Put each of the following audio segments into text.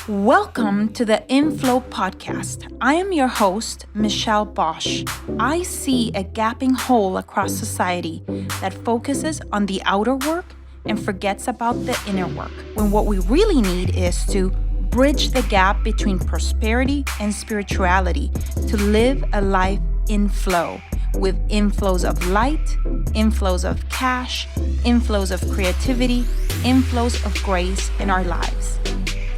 Welcome to the InFlow Podcast. I am your host, Michelle Bosch. I see a gaping hole across society that focuses on the outer work and forgets about the inner work, when what we really need is to bridge the gap between prosperity and spirituality to live a life in flow, with inflows of light, inflows of cash, inflows of creativity, inflows of grace in our lives.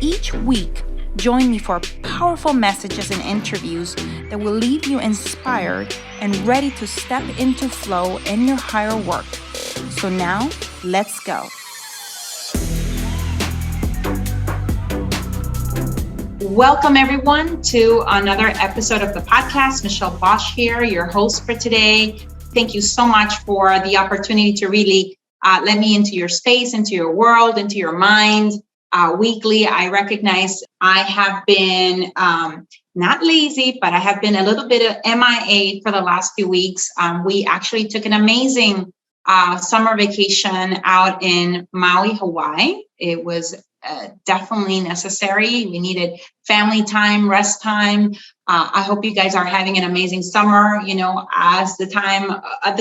Each week, join me for powerful messages and interviews that will leave you inspired and ready to step into flow in your higher work. So now, let's go. Welcome, everyone, to another episode of the podcast. Michelle Bosch here, your host for today. Thank you so much for the opportunity to really let me into your space, into your world, into your mind. Weekly, I recognize I have been not lazy, but I have been a little bit of MIA for the last few weeks. We actually took an amazing summer vacation out in Maui, Hawaii. It was definitely necessary. We needed family time, rest time. I hope you guys are having an amazing summer. You know, at the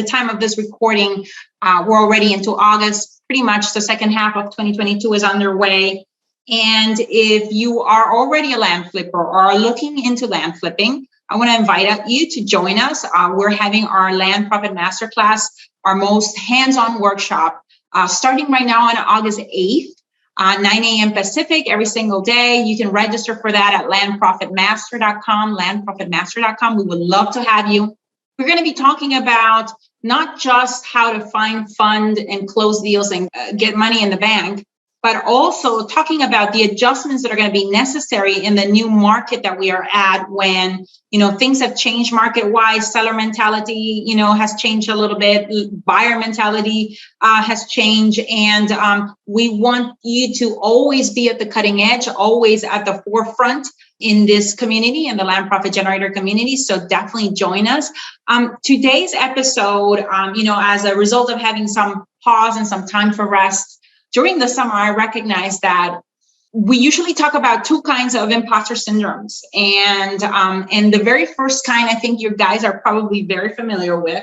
time of this recording, we're already into August. Pretty much the second half of 2022 is underway. And if you are already a land flipper or are looking into land flipping, I want to invite you to join us. We're having our Land Profit Masterclass, our most hands-on workshop, starting right now on August 8th. 9 a.m. Pacific every single day. You can register for that at landprofitmaster.com, landprofitmaster.com. We would love to have you. We're going to be talking about not just how to fund and close deals and get money in the bank, but also talking about the adjustments that are going to be necessary in the new market that we are at when, things have changed market-wise. Seller mentality, has changed a little bit. Buyer mentality has changed. And we want you to always be at the cutting edge, always at the forefront in this community, in the Land Profit Generator community. So definitely join us. Today's episode, as a result of having some pause and some time for rest, during the summer, I recognized that we usually talk about two kinds of imposter syndromes. And the very first kind, I think you guys are probably very familiar with.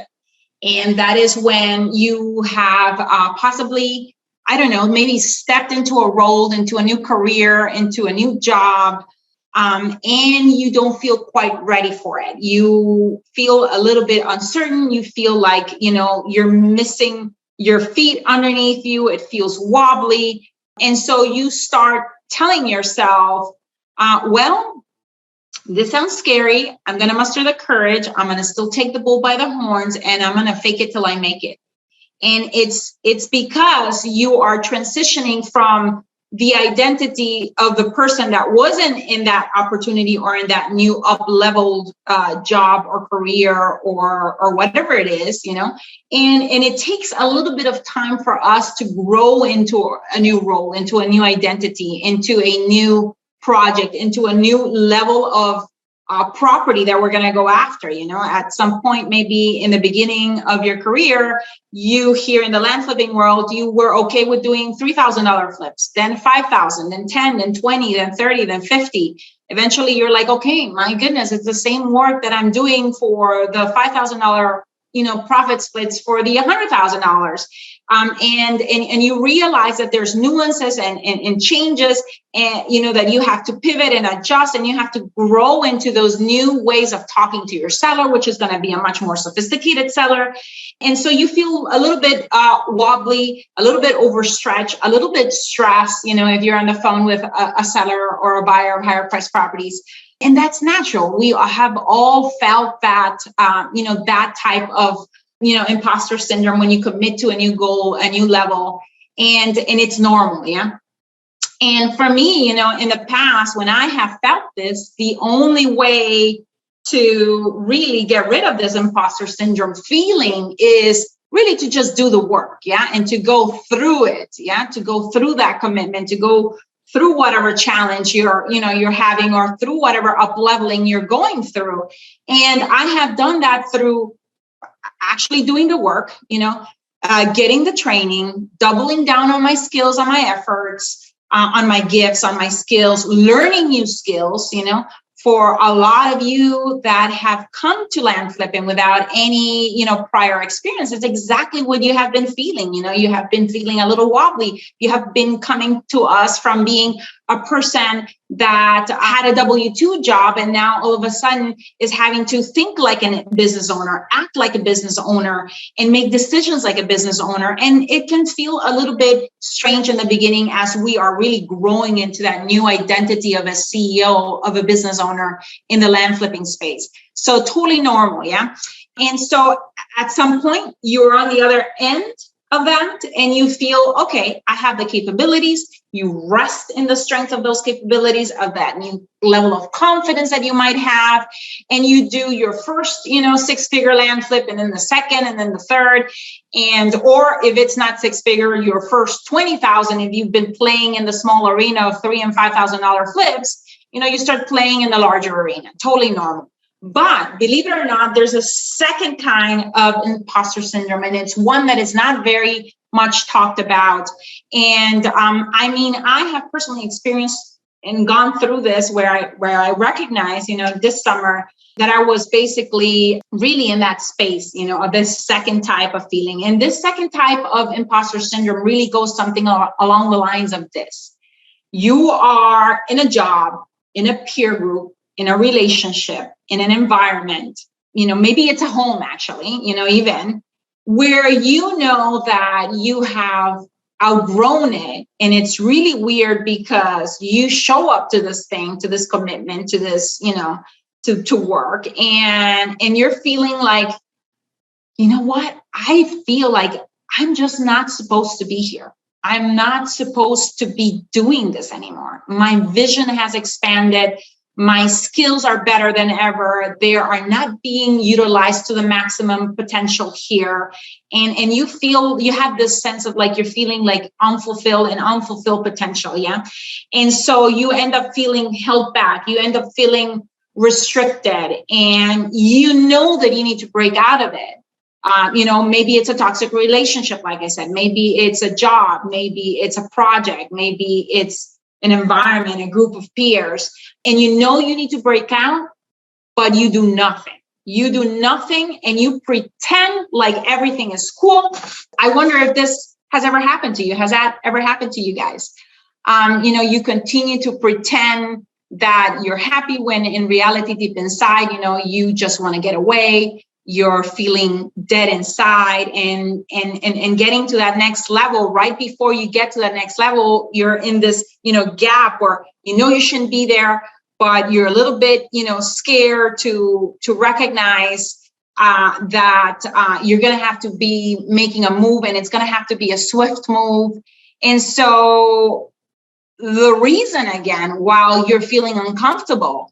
And that is when you have possibly, maybe stepped into a role, into a new career, into a new job, and you don't feel quite ready for it. You feel a little bit uncertain. You feel like, you're missing your feet underneath you. It feels wobbly. And so you start telling yourself, this sounds scary. I'm going to muster the courage. I'm going to still take the bull by the horns, and I'm going to fake it till I make it. And it's because you are transitioning from the identity of the person that wasn't in that opportunity or in that new up-leveled job or career or whatever it is, and it takes a little bit of time for us to grow into a new role, into a new identity, into a new project, into a new level of property that we're going to go after. At some point, maybe in the beginning of your career, you here in the land flipping world, you were okay with doing $3,000 flips, then 5,000, then 10, then 20, then 30, then 50. Eventually, you're like, okay, my goodness, it's the same work that I'm doing for the $5,000 profit splits for the $100,000. And you realize that there's nuances and changes, and that you have to pivot and adjust, and you have to grow into those new ways of talking to your seller, which is going to be a much more sophisticated seller. And so you feel a little bit wobbly, a little bit overstretched, a little bit stressed, if you're on the phone with a seller or a buyer of higher priced properties. And that's natural. We have all felt that, that type of, imposter syndrome when you commit to a new goal, a new level, and it's normal. Yeah. And for me, in the past, when I have felt this, the only way to really get rid of this imposter syndrome feeling is really to just do the work. Yeah. And to go through it. Yeah. To go through that commitment, to go through whatever challenge you're having, or through whatever up leveling you're going through. And I have done that through actually doing the work, getting the training, doubling down on my skills, on my efforts, on my gifts, on my skills, learning new skills, for a lot of you that have come to land flipping without any, prior experience, it's exactly what you have been feeling. You have been feeling a little wobbly. You have been coming to us from being a person that had a W-2 job and now all of a sudden is having to think like a business owner, act like a business owner, and make decisions like a business owner. And it can feel a little bit strange in the beginning as we are really growing into that new identity of a CEO, of a business owner in the land flipping space. So totally normal, yeah? And so at some point, you're on the other end of that and you feel, okay, I have the capabilities. You rest in the strength of those capabilities, of that new level of confidence that you might have. And you do your first, 6-figure land flip, and then the second, and then the third. Or if it's not 6-figure, your first 20,000, if you've been playing in the small arena of $3,000 and $5,000 flips, you start playing in the larger arena. Totally normal. But believe it or not, there's a second kind of imposter syndrome, and it's one that is not very much talked about. And I have personally experienced and gone through this where I recognize, this summer that I was basically really in that space, of this second type of feeling. And this second type of imposter syndrome really goes something along the lines of this. You are in a job, in a peer group, in a relationship, in an environment, maybe it's a home actually, even where that you have outgrown it. And it's really weird because you show up to this thing, to this commitment, to this, to work. And you're feeling like, what? I feel like I'm just not supposed to be here. I'm not supposed to be doing this anymore. My vision has expanded. My skills are better than ever. They are not being utilized to the maximum potential here. And you feel, you have this sense of like, you're feeling like unfulfilled potential. Yeah. And so you end up feeling held back. You end up feeling restricted, and that you need to break out of it. Maybe it's a toxic relationship. Like I said, maybe it's a job, maybe it's a project, maybe it's an environment, a group of peers, and you need to break out, but you do nothing. You do nothing and you pretend like everything is cool. I wonder if this has ever happened to you. Has that ever happened to you guys? You continue to pretend that you're happy when in reality, deep inside, you just want to get away. You're feeling dead inside, and getting to that next level. Right before you get to that next level, you're in this, gap where you shouldn't be there, but you're a little bit, scared to recognize that you're going to have to be making a move, and it's going to have to be a swift move. And so the reason, again, while you're feeling uncomfortable,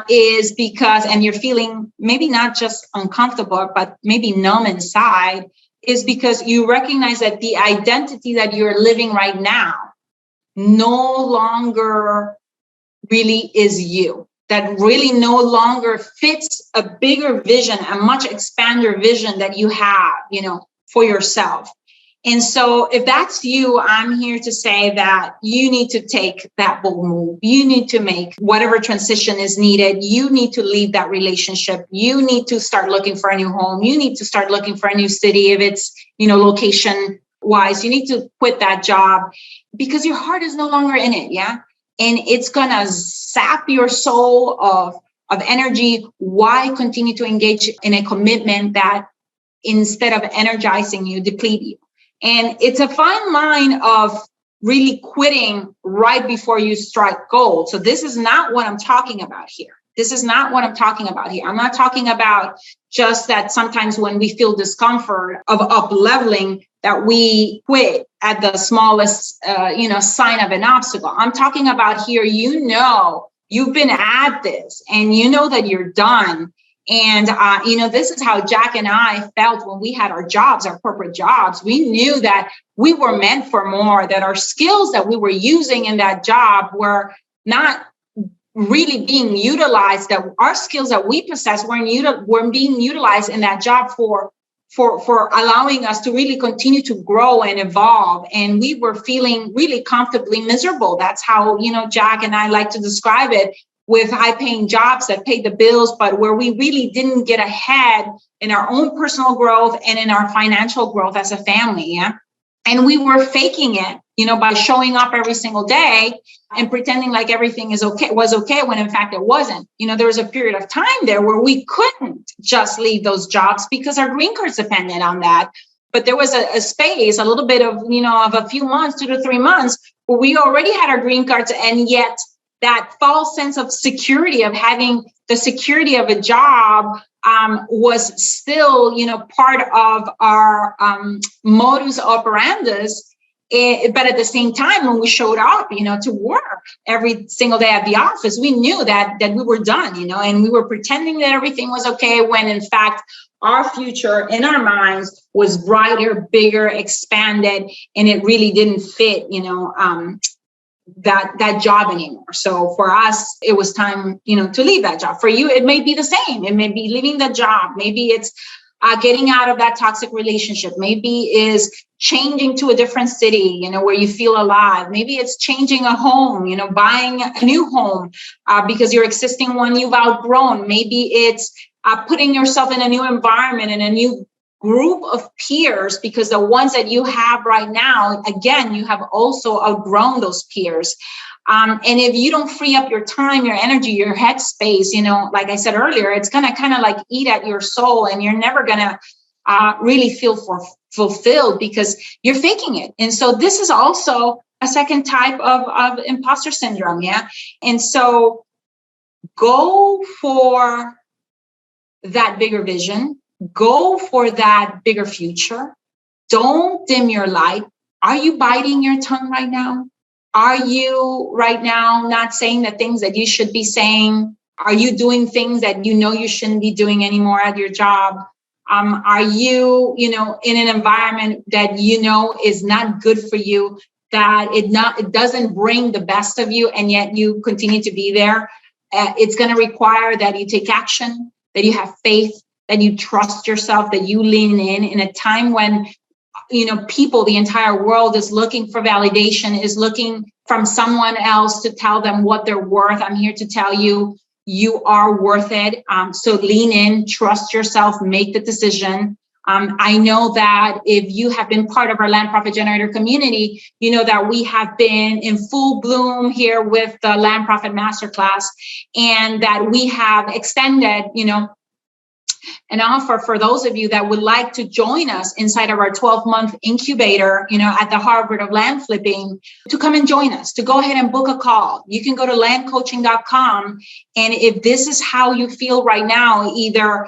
is because, and you're feeling maybe not just uncomfortable, but maybe numb inside, is because you recognize that the identity that you're living right now no longer really is you, that really no longer fits a bigger vision, a much expander vision that you have, for yourself. And so if that's you, I'm here to say that you need to take that bold move. You need to make whatever transition is needed. You need to leave that relationship. You need to start looking for a new home. You need to start looking for a new city. If it's, location wise, you need to quit that job because your heart is no longer in it. Yeah. And it's going to sap your soul of energy. Why continue to engage in a commitment that instead of energizing you, deplete you? And it's a fine line of really quitting right before you strike gold. So this is not what I'm talking about here. I'm not talking about just that sometimes when we feel discomfort of up leveling that we quit at the smallest, sign of an obstacle. I'm talking about here, you've been at this and that you're done. And, this is how Jack and I felt when we had our jobs, our corporate jobs. We knew that we were meant for more, that our skills that we were using in that job were not really being utilized, that our skills that we possess weren't being utilized in that job for for allowing us to really continue to grow and evolve. And we were feeling really comfortably miserable. That's how, Jack and I like to describe it, with high paying jobs that paid the bills, but where we really didn't get ahead in our own personal growth and in our financial growth as a family. Yeah. And we were faking it, by showing up every single day and pretending like everything was okay when in fact it wasn't. There was a period of time there where we couldn't just leave those jobs because our green cards depended on that. But there was a space, a little bit of, of a few months, 2 to 3 months, where we already had our green cards, and yet that false sense of security, of having the security of a job, was still, part of our modus operandus. But at the same time, when we showed up, to work every single day at the office, we knew that we were done, and we were pretending that everything was okay, when in fact our future in our minds was brighter, bigger, expanded, and it really didn't fit, that job anymore. So for us, it was time, to leave that job. For you, it may be the same. It may be leaving the job. Maybe it's getting out of that toxic relationship. Maybe is changing to a different city, where you feel alive. Maybe it's changing a home, buying a new home because your existing one you've outgrown. Maybe it's putting yourself in a new environment, in a new group of peers, because the ones that you have right now, again, you have also outgrown those peers. And if you don't free up your time, your energy, your headspace, like I said earlier, it's going to kind of like eat at your soul, and you're never going to really feel fulfilled because you're faking it. And so this is also a second type of imposter syndrome. Yeah. And so go for that bigger vision. Go for that bigger future. Don't dim your light. Are you biting your tongue right now? Are you right now not saying the things that you should be saying? Are you doing things that you shouldn't be doing anymore at your job? Are you, in an environment that is not good for you, that it doesn't bring the best of you, and yet you continue to be there? It's going to require that you take action, that you have faith, that you trust yourself, that you lean in a time when, people, the entire world is looking for validation, is looking from someone else to tell them what they're worth. I'm here to tell you, you are worth it. So lean in, trust yourself, make the decision. I know that if you have been part of our Land Profit Generator community, you know that we have been in full bloom here with the Land Profit Masterclass, and that we have extended, an offer for those of you that would like to join us inside of our 12-month incubator, at the Harvard of land flipping, to come and join us, to go ahead and book a call. You can go to landcoaching.com. And if this is how you feel right now, either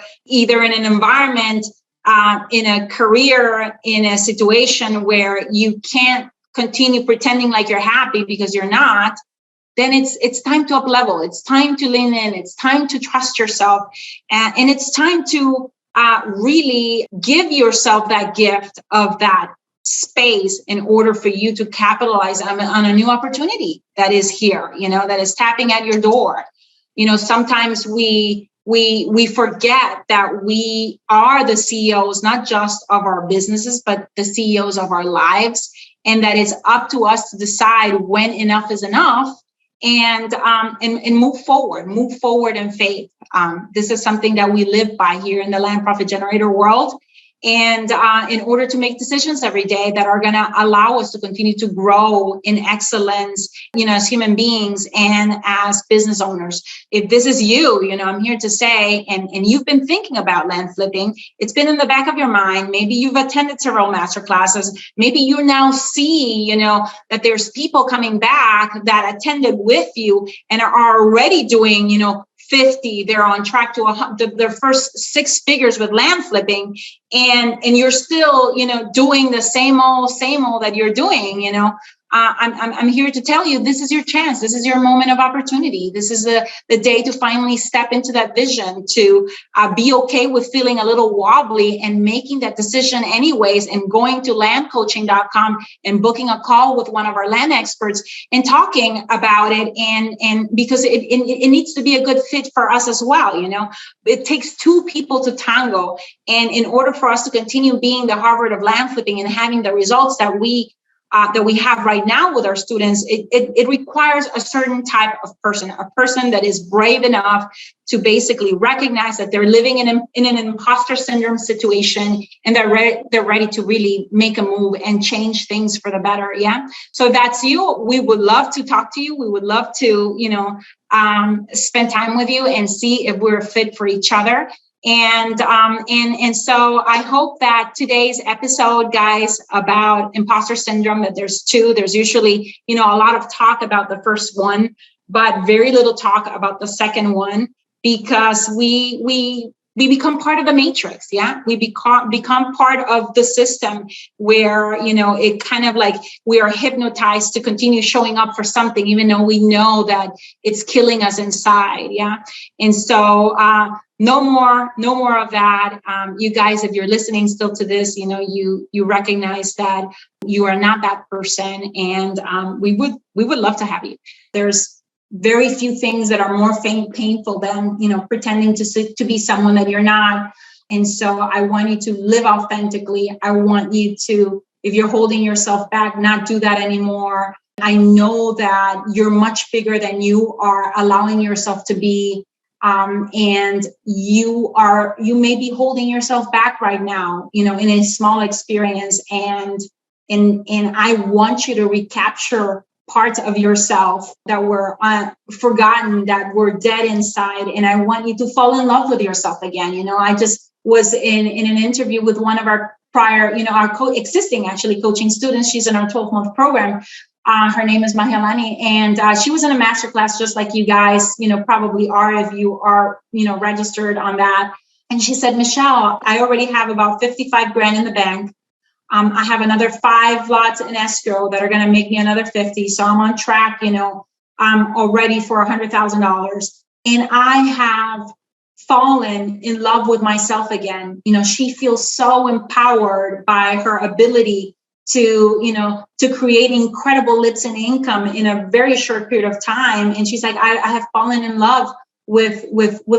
in an environment, in a career, in a situation where you can't continue pretending like you're happy because you're not, then it's time to up level. It's time to lean in. It's time to trust yourself. And it's time to really give yourself that gift of that space in order for you to capitalize on a new opportunity that is here, that is tapping at your door. Sometimes we forget that we are the CEOs, not just of our businesses, but the CEOs of our lives, and that it's up to us to decide when enough is enough. And move forward in faith. This is something that we live by here in the Land Profit Generator world. And in order to make decisions every day that are going to allow us to continue to grow in excellence, as human beings and as business owners. If this is you, I'm here to say, and you've been thinking about land flipping, it's been in the back of your mind. Maybe you've attended several master classes. Maybe you now see, that there's people coming back that attended with you and are already doing, 50, they're on track to their first 6 figures with land flipping, and you're still, doing the same old that you're doing, I'm here to tell you, this is your chance. This is your moment of opportunity. This is the day to finally step into that vision, to be okay with feeling a little wobbly and making that decision anyways, and going to landcoaching.com and booking a call with one of our land experts and talking about it. And because it needs to be a good fit for us as well. It takes two people to tango. And in order for us to continue being the Harvard of land flipping and having the results that we have right now with our students, it requires a certain type of person, a person that is brave enough to basically recognize that they're living in an imposter syndrome situation, and they're ready to really make a move and change things for the better. Yeah. So if that's you, we would love to talk to you. We would love to, spend time with you and see if we're fit for each other. And so I hope that today's episode, guys, about imposter syndrome, that there's usually, a lot of talk about the first one, but very little talk about the second one, because we become part of the matrix. Yeah. We become part of the system where, it kind of like we are hypnotized to continue showing up for something, even though we know that it's killing us inside. Yeah. And so, no more of that. You guys, if you're listening still to this, you recognize that you are not that person. And, we would love to have you. There's very few things that are more painful than, pretending to be someone that you're not. And so I want you to live authentically. I want you to, if you're holding yourself back, not do that anymore. I know that you're much bigger than you are allowing yourself to be. And you may be holding yourself back right now, in a small experience. And I want you to recapture parts of yourself that were forgotten, that were dead inside. And I want you to fall in love with yourself again. I just was in an interview with one of our prior, our existing coaching students. She's in our 12-month program. Her name is Mahelani, and she was in a masterclass just like you guys, probably are if you are, registered on that. And she said, Michelle, I already have about 55 grand in the bank. I have another 5 lots in escrow that are going to make me another 50. So I'm on track, I'm already for $100,000. And I have fallen in love with myself again. She feels so empowered by her ability to create incredible lips and income in a very short period of time. And she's like, I have fallen in love with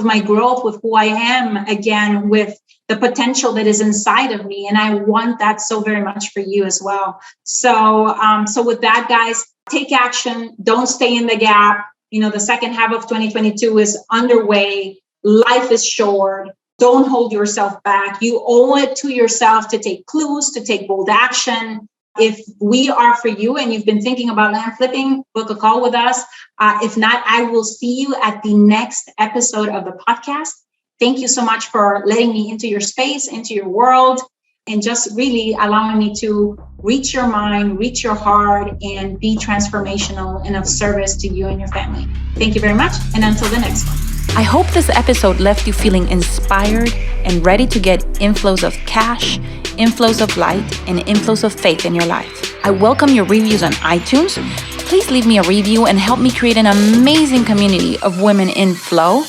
my growth, with who I am again, with the potential that is inside of me. And I want that so very much for you as well. So with that, guys, take action. Don't stay in the gap. The second half of 2022 is underway. Life is short. Don't hold yourself back. You owe it to yourself to take clues, to take bold action. If we are for you and you've been thinking about land flipping, book a call with us. If not, I will see you at the next episode of the podcast. Thank you so much for letting me into your space, into your world, and just really allowing me to reach your mind, reach your heart, and be transformational and of service to you and your family. Thank you very much. And until the next one. I hope this episode left you feeling inspired and ready to get inflows of cash, inflows of light, and inflows of faith in your life. I welcome your reviews on iTunes. Please leave me a review and help me create an amazing community of women in flow.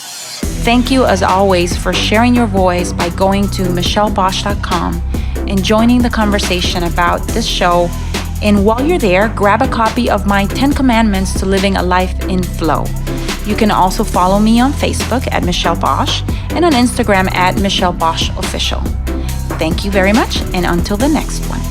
Thank you, as always, for sharing your voice by going to michellebosch.com and joining the conversation about this show. And while you're there, grab a copy of my 10 Commandments to Living a Life in Flow. You can also follow me on Facebook at Michelle Bosch and on Instagram at Michelle Bosch Official. Thank you very much, and until the next one.